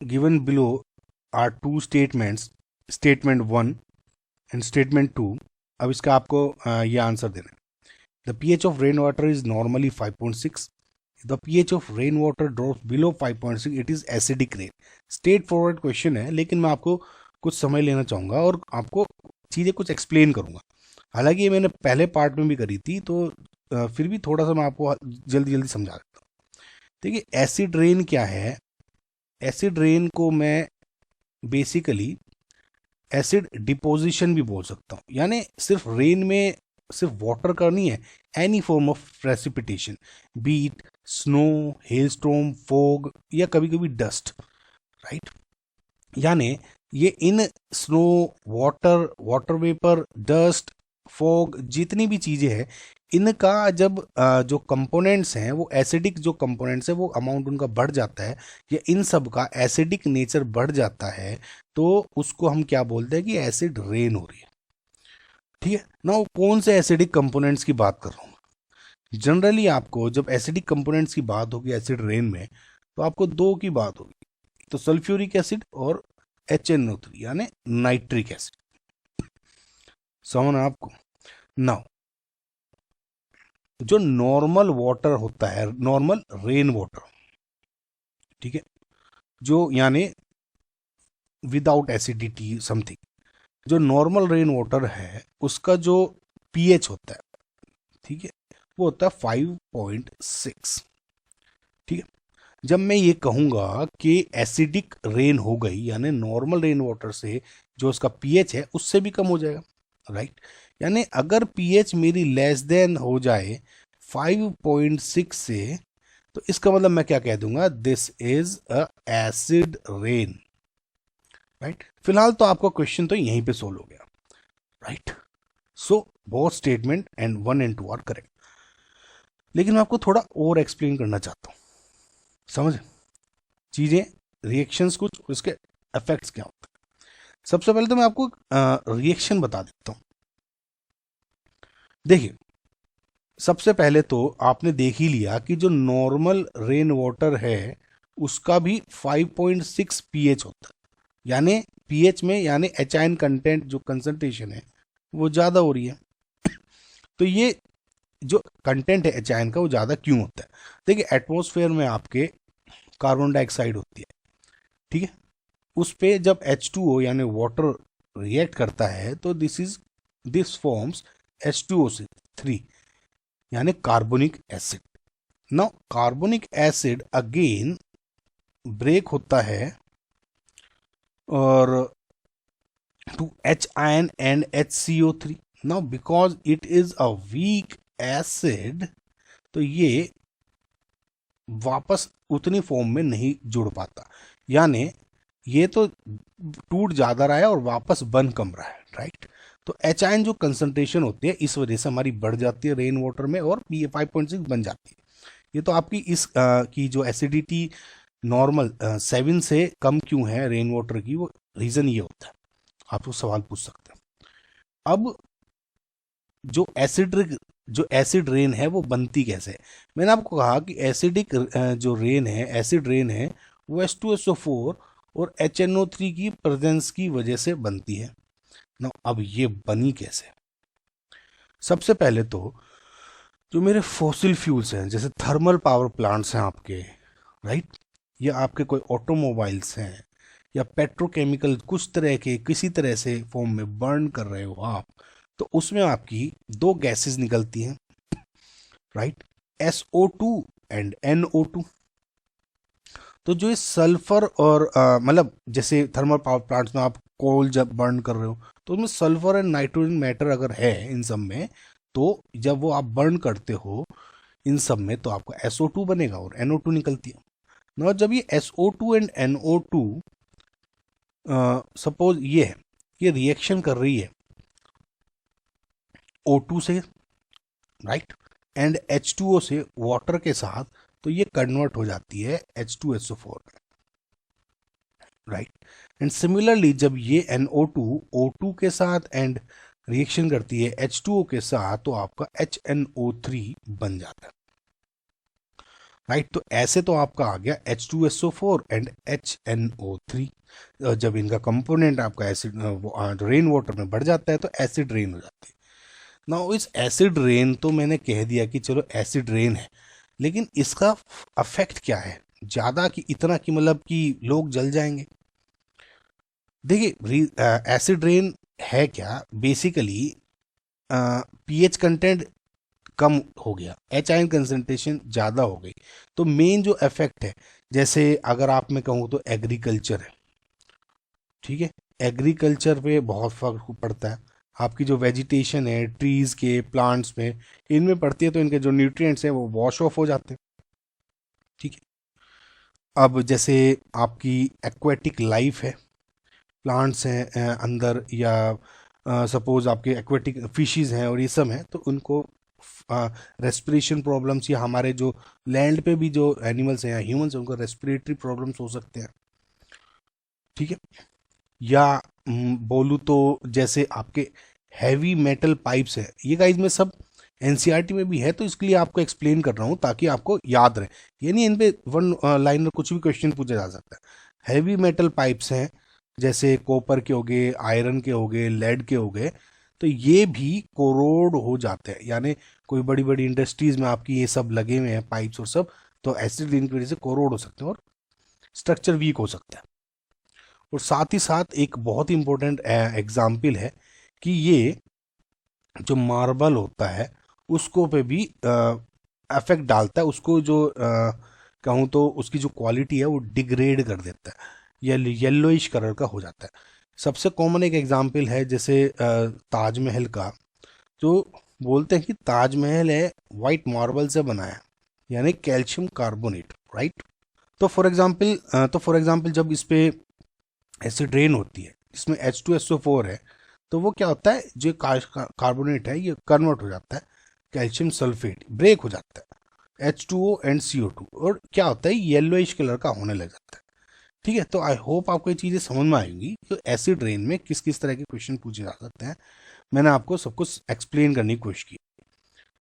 Given below are two statements, statement 1 and statement 2। अब इसका आपको ये आंसर देना है। The pH of rain water is normally 5.6। The pH of rain water drops below 5.6, it is acidic rain. Straightforward question है, लेकिन मैं आपको कुछ समय लेना चाहूँगा और आपको चीज़ें कुछ एक्सप्लेन करूँगा। हालांकि ये मैंने पहले पार्ट में भी करी थी, तो फिर भी थोड़ा सा मैं आपको जल्दी जल्दी समझा देता हूँ। देखिए, एसिड रेन क्या है। एसिड रेन को मैं बेसिकली एसिड डिपोजिशन भी बोल सकता हूँ, यानी सिर्फ रेन में सिर्फ वाटर का नहीं है, any form of precipitation, be it snow, hailstorm, fog या कभी कभी डस्ट, राइट। यानी ये इन snow, water, water vapour, dust, fog, जितनी भी चीज़ें हैं, इनका जब जो कंपोनेंट्स हैं वो एसिडिक जो कंपोनेंट्स है वो अमाउंट उनका बढ़ जाता है, या इन सब का एसिडिक नेचर बढ़ जाता है, तो उसको हम क्या बोलते हैं कि एसिड रेन हो रही है। ठीक है ना। कौन से एसिडिक कंपोनेंट्स की बात कर रहा हूँ। जनरली आपको जब एसिडिक कंपोनेंट्स की बात होगी एसिड रेन में, तो आपको दो की बात होगी, तो सल्फ्यूरिक एसिड और HNO3 यानी नाइट्रिक एसिड। समझ आपको। नाउ जो नॉर्मल वाटर होता है, नॉर्मल रेन वाटर, ठीक है, जो यानी विदाउट एसिडिटी समथिंग, जो नॉर्मल रेन वाटर है उसका जो pH होता है, ठीक है, वो होता है 5.6। ठीक है। जब मैं ये कहूंगा कि एसिडिक रेन हो गई, यानी नॉर्मल रेन वाटर से जो उसका pH है उससे भी कम हो जाएगा, राइट। यानी अगर pH मेरी लेस देन हो जाए 5.6 से, तो इसका मतलब मैं क्या कह दूंगा, this is a acid rain, right. फिलहाल तो आपका क्वेश्चन तो यहीं पे सोल्व हो गया, right. So both statement and 1 and 2 are correct. लेकिन मैं आपको थोड़ा और एक्सप्लेन करना चाहता हूं, समझ चीजें, रिएक्शंस कुछ, उसके इफेक्ट्स क्या होते हैं। सबसे पहले तो मैं आपको रिएक्शन बता देता हूं। देखिए, सबसे पहले तो आपने देख ही लिया कि जो नॉर्मल रेन वाटर है उसका भी 5.6 pH होता है, यानी pH में यानी एचाइन कंटेंट जो कंसंट्रेशन है वो ज़्यादा हो रही है। तो ये जो कंटेंट है एचाइन का वो ज़्यादा क्यों होता है। देखिए, एटमॉस्फेयर में आपके कार्बन डाइऑक्साइड होती है, ठीक है, उस पे जब H2O यानी वाटर रिएक्ट करता है तो दिस फॉर्म्स H2O3 यानी carbonic acid. Now carbonic acid again break होता है और to H ion and HCO3। now because it is a weak acid, तो ये वापस उतनी फॉर्म में नहीं जुड़ पाता, यानी ये तो टूट ज्यादा रहा है और वापस बन कम रहा है, राइट। तो एच आयन जो कंसंट्रेशन होती है इस वजह से हमारी बढ़ जाती है रेन वाटर में और पी 5.6 बन जाती है। ये तो आपकी इस की जो एसिडिटी नॉर्मल 7 से कम क्यों है रेन वाटर की, वो रीजन ये होता है। आप लोग सवाल पूछ सकते हैं। अब जो एसिड रेन है वो बनती कैसे है। मैंने आपको कहा कि एसिडिक जो रेन है, एसिड रेन है, वो H2SO4 और HNO3 की प्रेजेंस की वजह से बनती है ना। अब ये बनी कैसे। सबसे पहले तो जो मेरे फॉसिल फ्यूल्स हैं, जैसे थर्मल पावर प्लांट्स हैं आपके, राइट, या आपके कोई ऑटोमोबाइल्स हैं या पेट्रोकेमिकल कुछ तरह के किसी तरह से फॉर्म में बर्न कर रहे हो आप, तो उसमें आपकी दो गैसेस निकलती हैं, राइट, SO2 एंड NO2। तो जो ये सल्फर और मतलब जैसे थर्मल पावर प्लांट्स में आप कोल जब बर्न कर रहे हो तो उसमें सल्फर एंड नाइट्रोजन मैटर अगर है इन सब में, तो जब वो आप बर्न करते हो इन सब में तो आपको SO2 बनेगा और NO2 निकलती है ना। जब ये SO2 एंड NO2 सपोज ये रिएक्शन कर रही है O2 से, राइट, एंड H2O से वाटर के साथ, तो ये कन्वर्ट हो जाती है H2SO4 में, राइट। एंड सिमिलरली जब ये NO2 O2 के साथ एंड रिएक्शन करती है H2O के साथ, तो आपका HNO3 बन जाता है। राइट। तो ऐसे तो आपका आ गया H2SO4 एंड HNO3। जब इनका कंपोनेंट आपका एसिड रेन वाटर में बढ़ जाता है तो एसिड रेन हो जाती है ना। इस एसिड रेन तो मैंने कह दिया कि चलो एसिड रेन है, लेकिन इसका अफेक्ट क्या है, ज़्यादा कि इतना कि मतलब कि लोग जल जाएंगे। देखिए एसिड रेन है क्या, बेसिकली पीएच कंटेंट कम हो गया, एच आयन कंसंट्रेशन ज़्यादा हो गई। तो मेन जो इफेक्ट है, जैसे अगर आप मैं कहूँ तो एग्रीकल्चर है, ठीक है, एग्रीकल्चर पे बहुत फर्क पड़ता है। आपकी जो वेजिटेशन है ट्रीज के प्लांट्स में, इनमें पड़ती है, तो इनके जो न्यूट्रिएंट्स हैं वो वॉश ऑफ हो जाते हैं, ठीक है। अब जैसे आपकी एक्वेटिक लाइफ है, प्लांट्स हैं अंदर, या सपोज आपके एक्वेटिक फिशेस हैं और ये सब हैं, तो उनको रेस्पिरेशन प्रॉब्लम्स, या हमारे जो लैंड पे भी जो एनिमल्स हैं या ह्यूमंस हैं उनको रेस्पिरेटरी प्रॉब्लम्स हो सकते हैं, ठीक है। या बोलूँ तो जैसे आपके हैवी मेटल पाइप्स है, ये गाइस में सब एनसीईआरटी में भी है, तो इसके लिए आपको एक्सप्लेन कर रहा हूँ ताकि आपको याद रहे। ये नहीं इन पे वन लाइन में कुछ भी क्वेश्चन पूछा जा सकता है। हैवी मेटल पाइप्स हैं, जैसे कॉपर के हो गए, आयरन के हो गए, लेड के हो गए, तो ये भी कोरोड हो जाते हैं। यानी कोई बड़ी बड़ी इंडस्ट्रीज में आपकी ये सब लगे हुए हैं पाइप्स और सब, तो एसिड रेन की वजह से कोरोड हो सकते हैं और स्ट्रक्चर वीक हो सकता है। और साथ ही साथ एक बहुत ही इंपॉर्टेंट एग्जाम्पल है कि ये जो मार्बल होता है उसको पे भी इफेक्ट डालता है, उसको जो कहूँ तो उसकी जो क्वालिटी है वो डिग्रेड कर देता है, येलोइश कलर का हो जाता है। सबसे कॉमन एक एग्जाम्पल है जैसे ताजमहल का, जो बोलते हैं कि ताजमहल है वाइट मार्बल से बना है, यानी कैल्शियम कार्बोनेट, राइट। तो फॉर एग्जाम्पल जब इस पे एसिड रेन होती है, इसमें H2SO4 है, तो वो क्या होता है, जो कार्बोनेट है ये कन्वर्ट हो जाता है कैल्शियम सल्फेट, ब्रेक हो जाता है H2O एंड CO2, और क्या होता है येलोइश कलर का होने लग जाता है, ठीक है। तो आई होप आपको ये चीज़ें समझ में आएंगी तो एसिड रेन में किस किस तरह के क्वेश्चन पूछे जा सकते हैं। मैंने आपको सब कुछ एक्सप्लेन करने की कोशिश की।